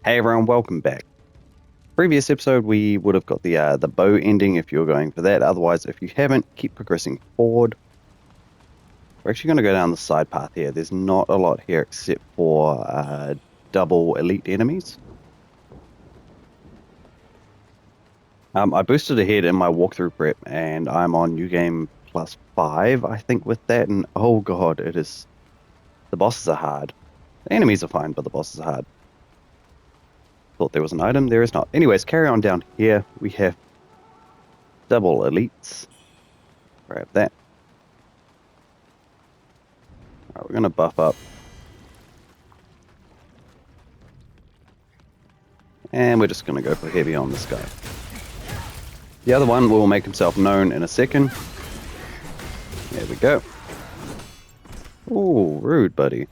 Hey everyone, welcome back. Previous episode we would have got the bow ending if you're going for that. Otherwise, if you haven't, keep progressing forward. We're actually going to go down the side path here. There's not a lot here except for double elite enemies. I boosted ahead in my walkthrough prep and I'm on New Game +5, I think, with that. And oh god, the bosses are hard. The enemies are fine, but the bosses are hard. Thought there was an item, there is not. Anyways, carry on down here. We have double elites. Grab that. Alright, we're going to buff up. And we're just going to go for heavy on this guy. The other one will make himself known in a second. There we go. Ooh, rude, buddy.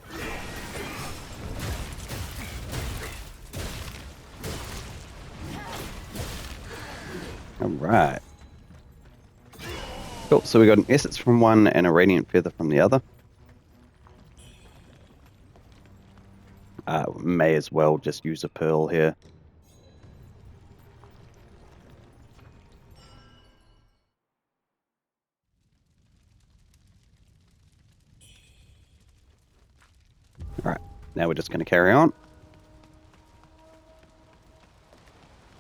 Alright. Cool, so we got an essence from one and a radiant feather from the other. May as well just use a pearl here. Alright, now we're just going to carry on.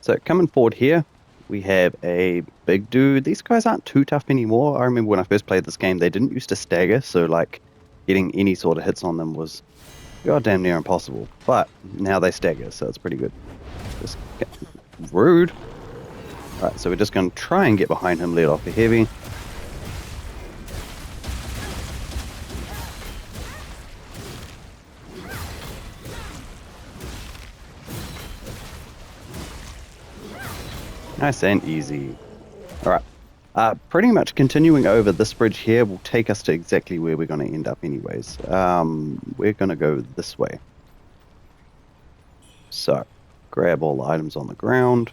So coming forward here, we have a big dude. These guys aren't too tough anymore. I remember when I first played this game, they didn't used to stagger, so like getting any sort of hits on them was goddamn near impossible. But now they stagger, so it's pretty good. Just rude. Alright, so we're just going to try and get behind him, let off the heavy. Nice and easy. Alright. Pretty much continuing over this bridge here will take us to exactly where we're going to end up anyways. We're going to go this way. So, grab all the items on the ground.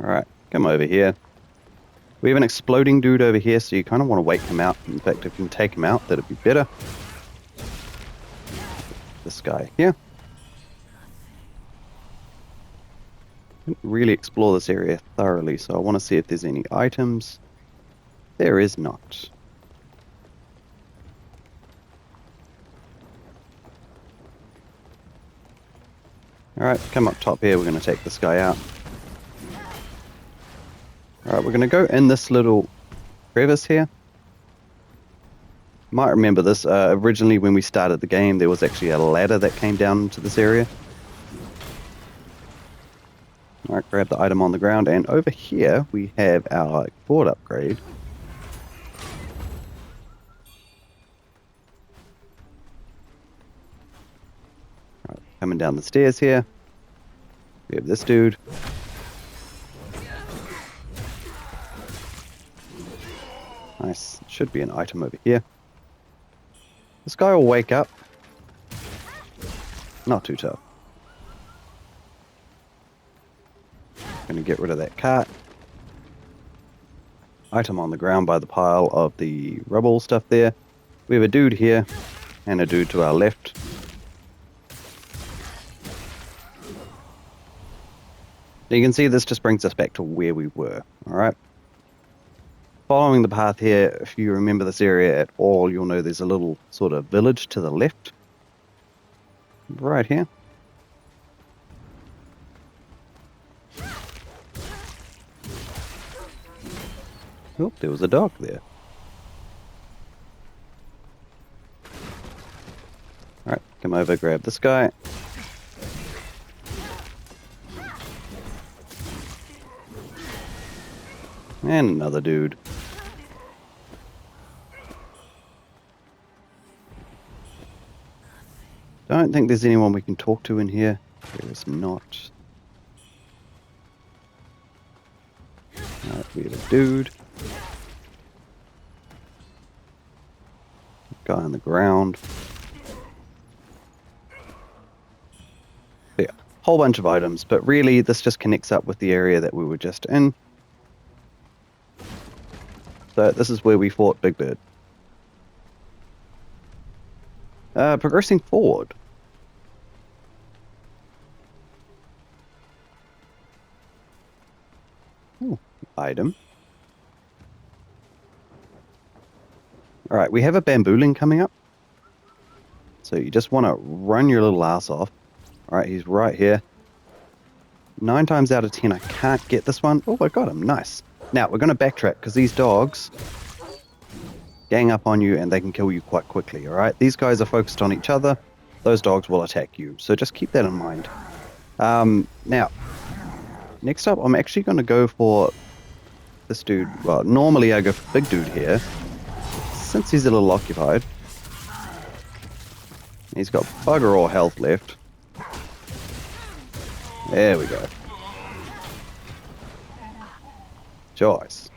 Alright, come over here. We have an exploding dude over here, so you kind of want to wait him out. In fact, if you can take him out, that'd be better. This guy here. Didn't really explore this area thoroughly, so I want to see if there's any items. There is not. Alright, come up top here, we're going to take this guy out. Alright, we're going to go in this little crevice here. Might remember this, originally when we started the game there was actually a ladder that came down into this area. Alright, grab the item on the ground, and over here we have our board upgrade. Alright, coming down the stairs here, we have this dude. Nice, should be an item over here. This guy will wake up. Not too tough. Gonna get rid of that cart. Item on the ground by the pile of the rubble stuff there. We have a dude here and a dude to our left. You can see this just brings us back to where we were. Alright. Following the path here, if you remember this area at all, you'll know there's a little sort of village to the left. Right here. Oh, there was a dog there. Alright, come over, grab this guy. And another dude. Don't think there's anyone we can talk to in here. There is not. Alright, we have a dude. Guy on the ground. Yeah, whole bunch of items, but really this just connects up with the area that we were just in. So this is where we fought Big Bird. Progressing forward. Ooh, item. Alright, we have a bambooling coming up. So you just want to run your little ass off. Alright, he's right here. 9 times out of 10, I can't get this one. Oh, I got him. Nice. Now, we're going to backtrack because these dogs gang up on you and they can kill you quite quickly, alright? These guys are focused on each other. Those dogs will attack you. So just keep that in mind. Now, next up, I'm actually going to go for this dude. Well, normally I go for big dude here. Since he's a little occupied. He's got bugger all health left. There we go. Choice.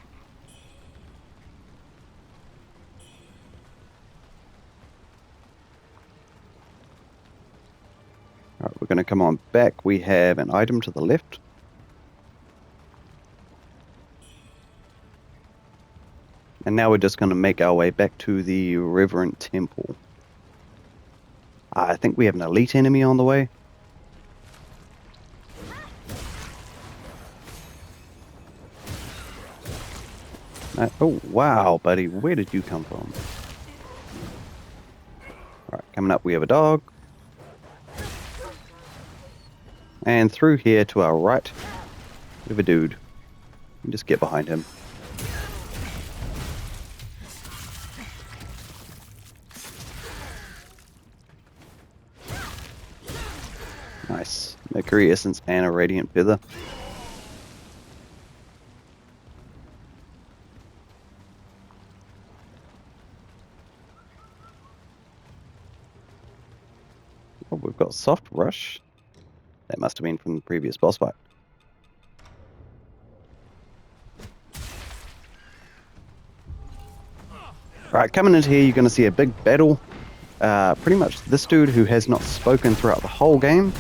Alright, we're going to come on back. We have an item to the left. And now we're just going to make our way back to the Reverend Temple. I think we have an elite enemy on the way. Oh, wow, buddy. Where did you come from? Alright, coming up we have a dog. And through here to our right, we have a dude. Just get behind him. Nice. Mercury Essence and a Radiant Feather. Oh, we've got Soft Rush. That must have been from the previous boss fight. Alright, coming into here, you're going to see a big battle. Pretty much this dude who has not spoken throughout the whole game.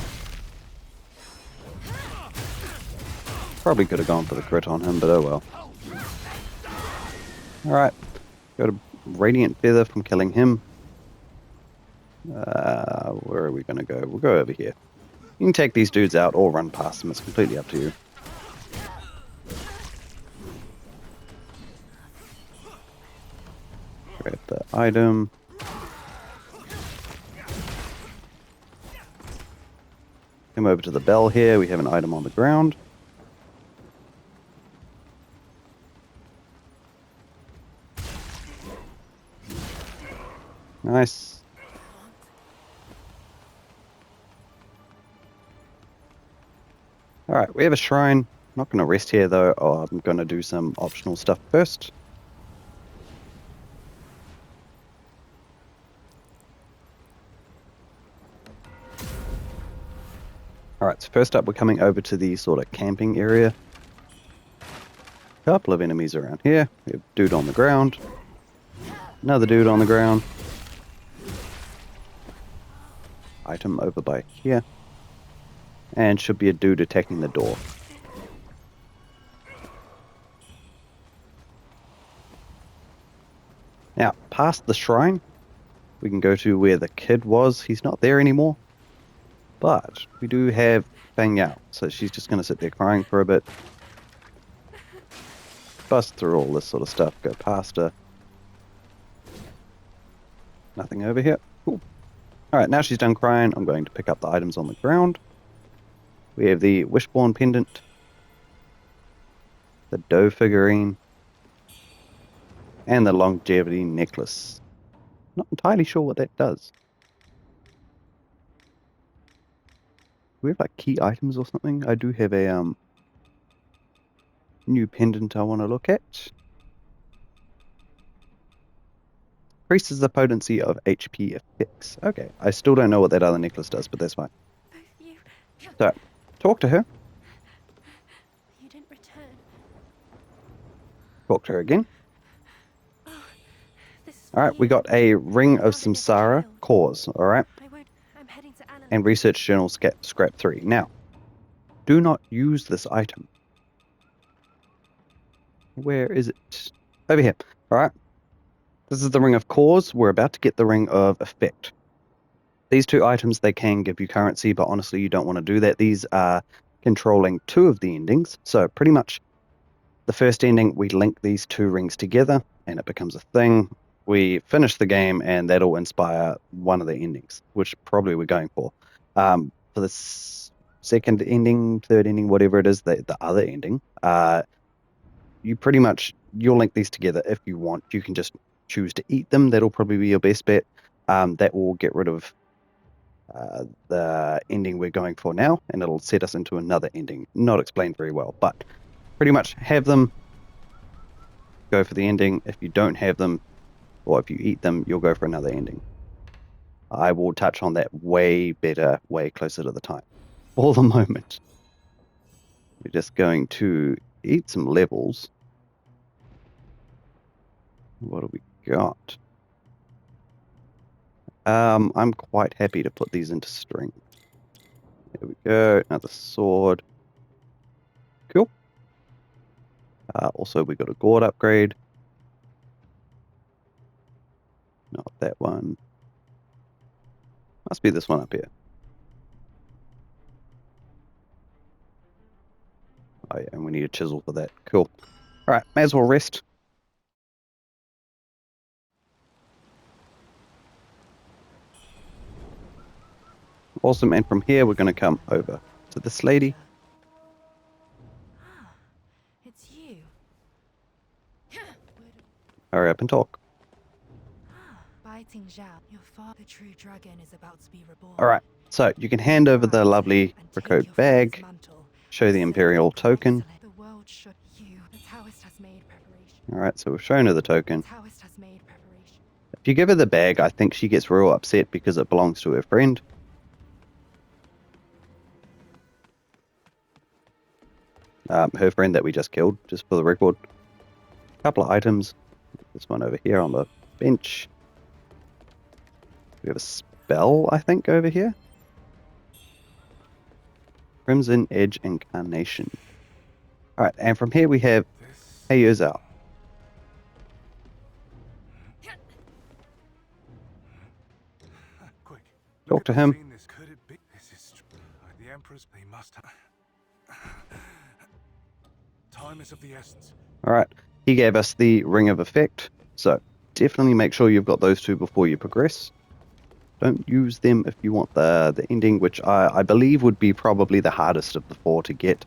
Probably could have gone for the crit on him, but oh well. Alright, got a Radiant Feather from killing him. Where are we going to go? We'll go over here. You can take these dudes out or run past them. It's completely up to you. Grab the item. Come over to the bell here. We have an item on the ground. Nice. Alright, we have a shrine. I'm not going to rest here though. Oh, I'm going to do some optional stuff first. Alright, so first up we're coming over to the sort of camping area. Couple of enemies around here. We have a dude on the ground. Another dude on the ground. Item over by here. And should be a dude attacking the door. Now, past the shrine, we can go to where the kid was. He's not there anymore. But we do have Fang Yao, so she's just going to sit there crying for a bit. Bust through all this sort of stuff, go past her. Nothing over here. Cool. Alright, now she's done crying, I'm going to pick up the items on the ground. We have the Wishbone Pendant, the Doe figurine, and the Longevity Necklace. Not entirely sure what that does. Do we have like key items or something? I do have a new pendant I want to look at. Increases the potency of HP effects. Okay, I still don't know what that other necklace does, but that's fine. So, talk to her. You didn't return. Talk to her again. Oh, this is Alright, we got a Ring of Samsara cause, alright? I'm heading to Anna. And Research Journal Scrap 3. Now, do not use this item. Where is it? Over here. Alright. This is the Ring of Cause. We're about to get the Ring of Effect. These two items, they can give you currency, but honestly, you don't want to do that. These are controlling two of the endings. So pretty much the first ending, we link these two rings together and it becomes a thing. We finish the game and that'll inspire one of the endings, which probably we're going for. For the second ending, third ending, whatever it is, the other ending, you pretty much, you'll link these together if you want. You can just choose to eat them. That'll probably be your best bet. That will get rid of the ending we're going for now, and it'll set us into another ending. Not explained very well, but pretty much have them, go for the ending. If you don't have them, or if you eat them, you'll go for another ending. I will touch on that way better, way closer to the time. For the moment, we're just going to eat some levels. What do we got? I'm quite happy to put these into string. There we go, another sword. Cool. Also, we got a gourd upgrade. Not that one. Must be this one up here. Oh yeah, and we need a chisel for that. Cool. Alright, may as well rest. Awesome, and from here we're going to come over to this lady. Ah, it's you. Hurry up and talk. Biting Zhao, your father, the true dragon, is about to be reborn. Alright, so you can hand over the lovely Recode bag, show the Imperial token. The world should you. The Taoist has made preparation. Alright, so we've shown her the token. The Taoist has made preparation. If you give her the bag, I think she gets real upset because it belongs to her friend. Her friend that we just killed, just for the record. A couple of items. This one over here on the bench. We have a spell, I think, over here. Crimson Edge Incarnation. Alright, and from here we have Hey Zhao. Quick. Talk to him. Could it be? This is the Emperors, they must have. Time is of the essence. Alright, he gave us the Ring of Effect, so definitely make sure you've got those two before you progress. Don't use them if you want the ending, which I believe would be probably the hardest of the four to get.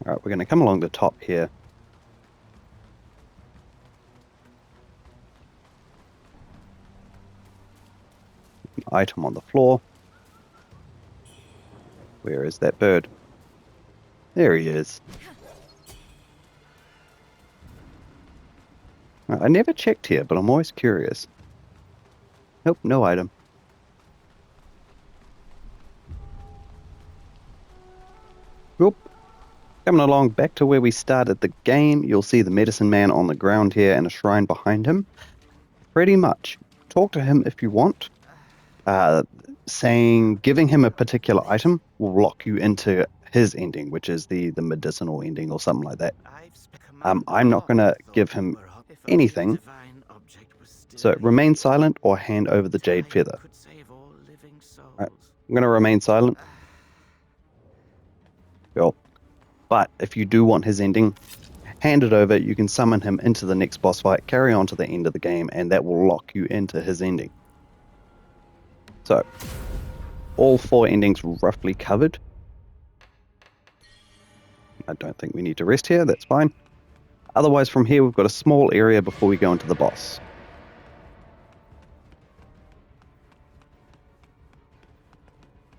Alright, we're going to come along the top here. An item on the floor. Where is that bird? There he is. I never checked here, but I'm always curious. Nope, no item. Whoop. Coming along back to where we started the game, you'll see the medicine man on the ground here and a shrine behind him. Pretty much. Talk to him if you want. Giving him a particular item will lock you into his ending, which is the medicinal ending or something like that. I'm not going to give him anything, so remain silent or hand over the jade feather. Right, I'm going to remain silent. Cool. But if you do want his ending, hand it over. You can summon him into the next boss fight, carry on to the end of the game, and that will lock you into his ending. So, all four endings roughly covered. I don't think we need to rest here, that's fine. Otherwise, from here, we've got a small area before we go into the boss.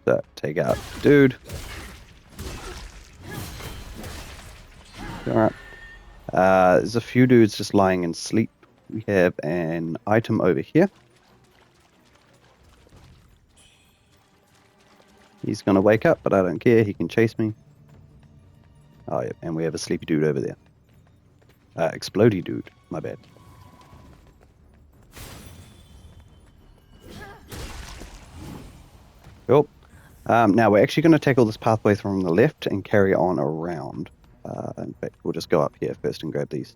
So, take out the dude. Alright. There's a few dudes just lying in sleep. We have an item over here. He's going to wake up, but I don't care. He can chase me. Oh, yeah, and we have a sleepy dude over there. Explodey dude. My bad. Cool. Now we're actually going to tackle this pathway from the left and carry on around. In fact, we'll just go up here first and grab these.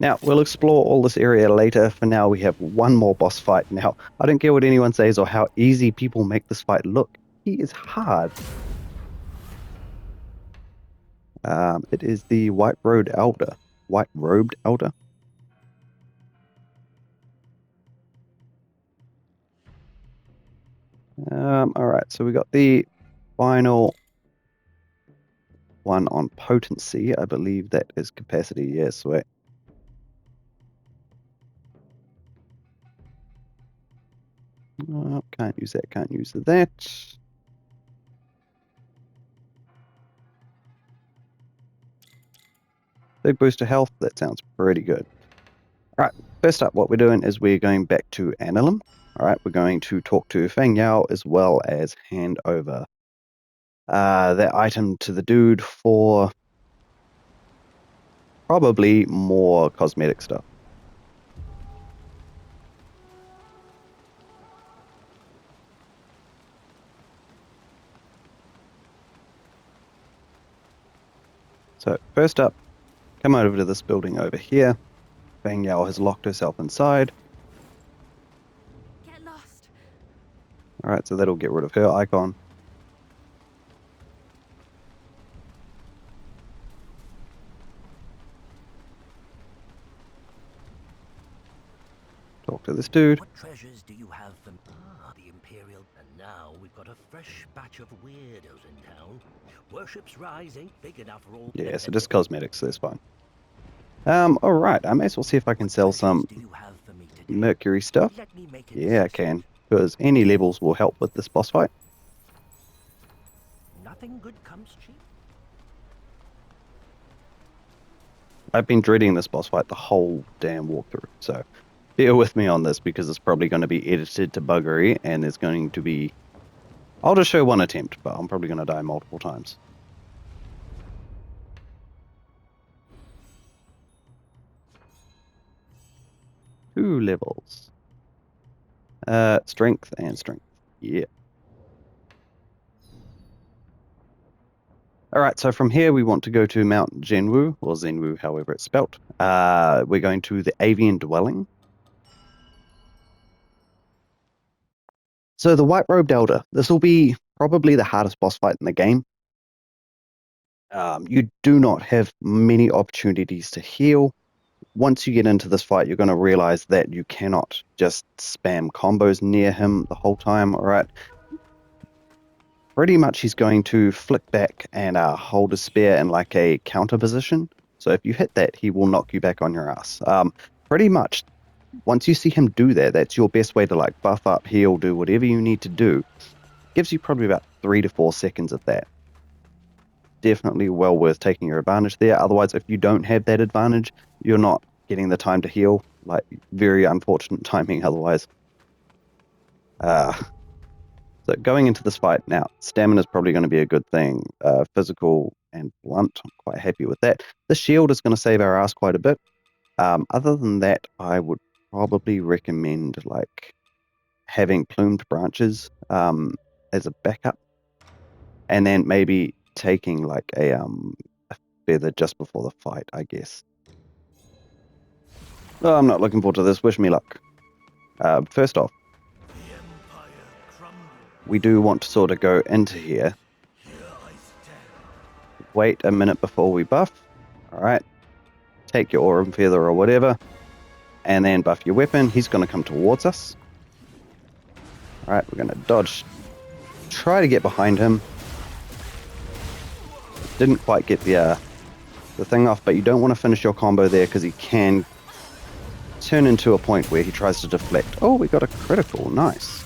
Now, we'll explore all this area later. For now, we have one more boss fight. Now, I don't care what anyone says or how easy people make this fight look. He is hard. It is the White Robed Elder. White Robed Elder? Alright, so we got the final one on potency. I believe that is capacity. Yes, sweet. Can't use that, can't use that. Big boost of health, that sounds pretty good. Alright, first up what we're doing is we're going back to Anilum. Alright, we're going to talk to Fang Yao as well as hand over that item to the dude for probably more cosmetic stuff. So first up, come over to this building over here. Fang Yao has locked herself inside. Get lost. Alright, so that'll get rid of her icon. Talk to this dude. What treasures do you have from the Imperial? And now we've got a fresh batch of weirdos in town. Worship's rise ain't big enough for all. Yeah, so just cosmetics, so that's fine. Alright, I may as well see if I can sell some Mercury stuff. Yeah, I can, because any levels will help with this boss fight. Nothing good comes cheap. I've been dreading this boss fight the whole damn walkthrough, so bear with me on this because it's probably going to be edited to buggery and there's going to be... I'll just show one attempt, but I'm probably going to die multiple times. Two levels. Strength and strength. Yeah. Alright, so from here we want to go to Mount Zhenwu, or Zhenwu, however it's spelt. We're going to the Avian Dwelling. So the White Robed Elder, this will be probably the hardest boss fight in the game. You do not have many opportunities to heal. Once you get into this fight, you're going to realize that you cannot just spam combos near him the whole time, alright? Pretty much he's going to flick back and hold his spear in like a counter position. So if you hit that, he will knock you back on your ass. Pretty much, once you see him do that, that's your best way to like buff up, heal, do whatever you need to do. Gives you probably about 3 to 4 seconds of that. Definitely well worth taking your advantage there. Otherwise, if you don't have that advantage, you're not getting the time to heal. Like, very unfortunate timing otherwise. So going into this fight now, stamina is probably going to be a good thing. Physical and blunt, I'm quite happy with that. The shield is going to save our ass quite a bit. Other than that, I would probably recommend like having plumed branches as a backup, and then maybe taking like a feather just before the fight, I guess. Oh, I'm not looking forward to this. Wish me luck. First off, we do want to sort of go into here. Wait a minute before we buff. Alright. Take your Aurum Feather or whatever. And then buff your weapon. He's going to come towards us. Alright, we're going to dodge. Try to get behind him. Didn't quite get the thing off, but you don't want to finish your combo there because he can turn into a point where he tries to deflect. Oh, we got a critical. Nice.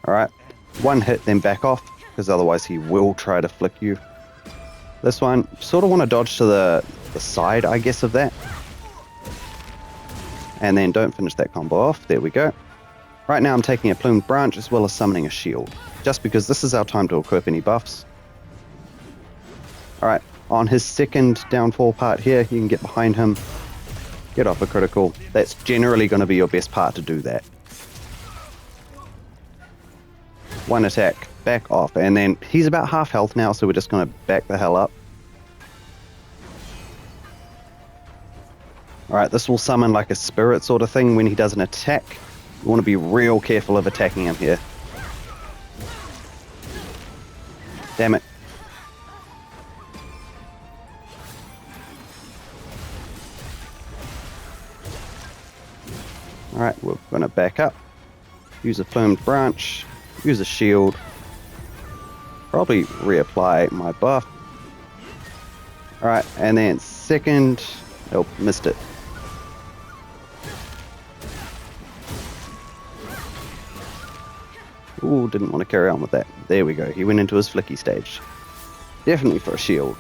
Alright, one hit, then back off, because otherwise he will try to flick you. This one, sort of want to dodge to the side, I guess, of that. And then don't finish that combo off. There we go. Right now I'm taking a plumed branch as well as summoning a shield, just because this is our time to equip any buffs. Alright, on his second downfall part here, you can get behind him, get off a critical. That's generally going to be your best part to do that. One attack, back off, and then he's about half health now, so we're just going to back the hell up. Alright, this will summon like a spirit sort of thing when he does an attack. You want to be real careful of attacking him here. Damn it. Alright, we're going to back up. Use a plumed branch. Use a shield. Probably reapply my buff. Alright, and then second... Oh, missed it. Ooh, didn't want to carry on with that. There we go. He went into his flicky stage. Definitely for a shield.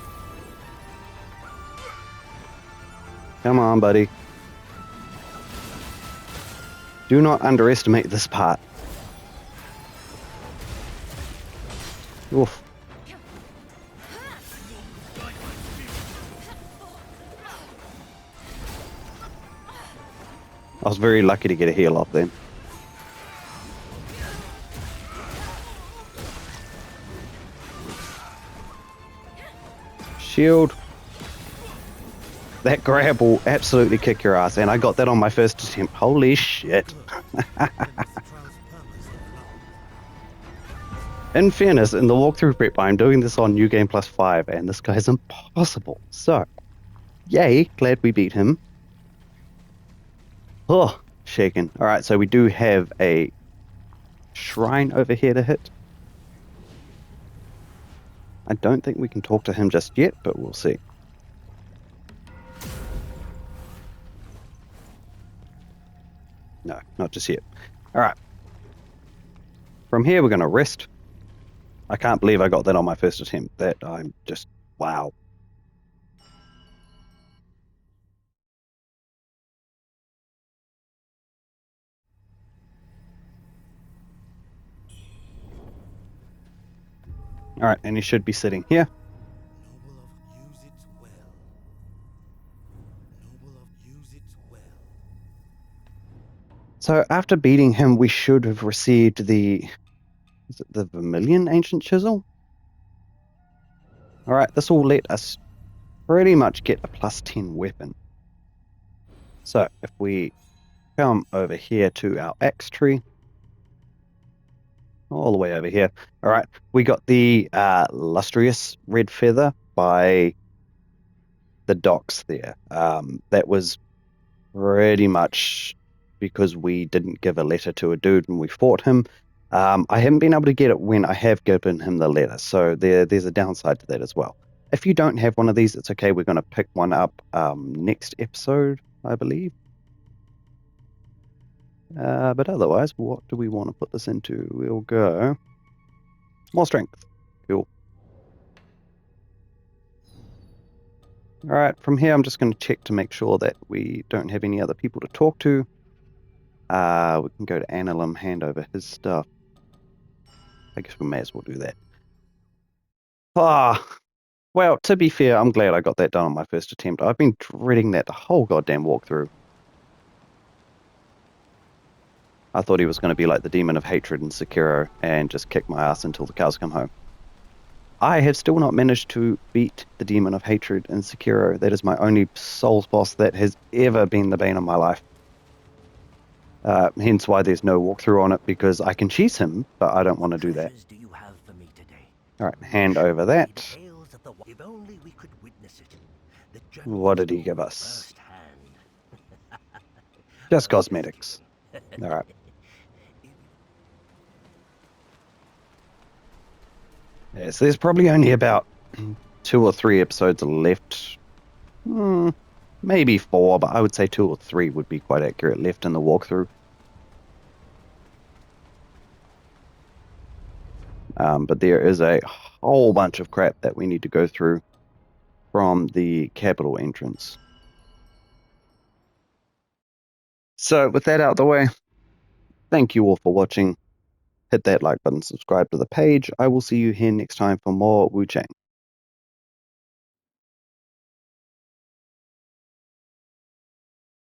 Come on, buddy. Do not underestimate this part. Oof. I was very lucky to get a heal off then. Shield. That grab will absolutely kick your ass, and I got that on my first attempt. Holy shit. In fairness, in the walkthrough prep, I'm doing this on New Game Plus 5, and this guy's impossible. So, yay, glad we beat him. Oh, shaken. Alright, so we do have a shrine over here to hit. I don't think we can talk to him just yet, but we'll see. No, not just yet. Alright. From here, we're going to rest. I can't believe I got that on my first attempt. That I'm just... wow. Alright, and he should be sitting here. So after beating him, we should have received the... is it the Vermilion Ancient Chisel? Alright, this will let us pretty much get a plus 10 weapon. So if we come over here to our axe tree, all the way over here. Alright, we got the lustrous red feather by the docks there. That was pretty much because we didn't give a letter to a dude and we fought him. I haven't been able to get it when I have given him the letter, so there's a downside to that as well. If you don't have one of these, it's okay. We're going to pick one up next episode, I believe. But otherwise, what do we want to put this into? We'll go more strength. Cool. Alright, from here I'm just going to check to make sure that we don't have any other people to talk to. We can go to Anilum, hand over his stuff. I guess we may as well do that. Well, to be fair, I'm glad I got that done on my first attempt. I've been dreading that the whole goddamn walkthrough. I thought he was going to be like the Demon of Hatred in Sekiro and just kick my ass until the cows come home. I have still not managed to beat the Demon of Hatred in Sekiro. That is my only Souls boss that has ever been the bane of my life. Hence why there's no walkthrough on it, because I can cheese him, but I don't want to do that. Alright, hand over that. What did he give us? Just cosmetics. Alright. Yeah, so there's probably only about 2 or 3 episodes left. Maybe 4, but I would say 2 or 3 would be quite accurate left in the walkthrough. But there is a whole bunch of crap that we need to go through from the capital entrance. So with that out of the way, thank you all for watching. Hit that like button, subscribe to the page. I will see you here next time for more Wuchang.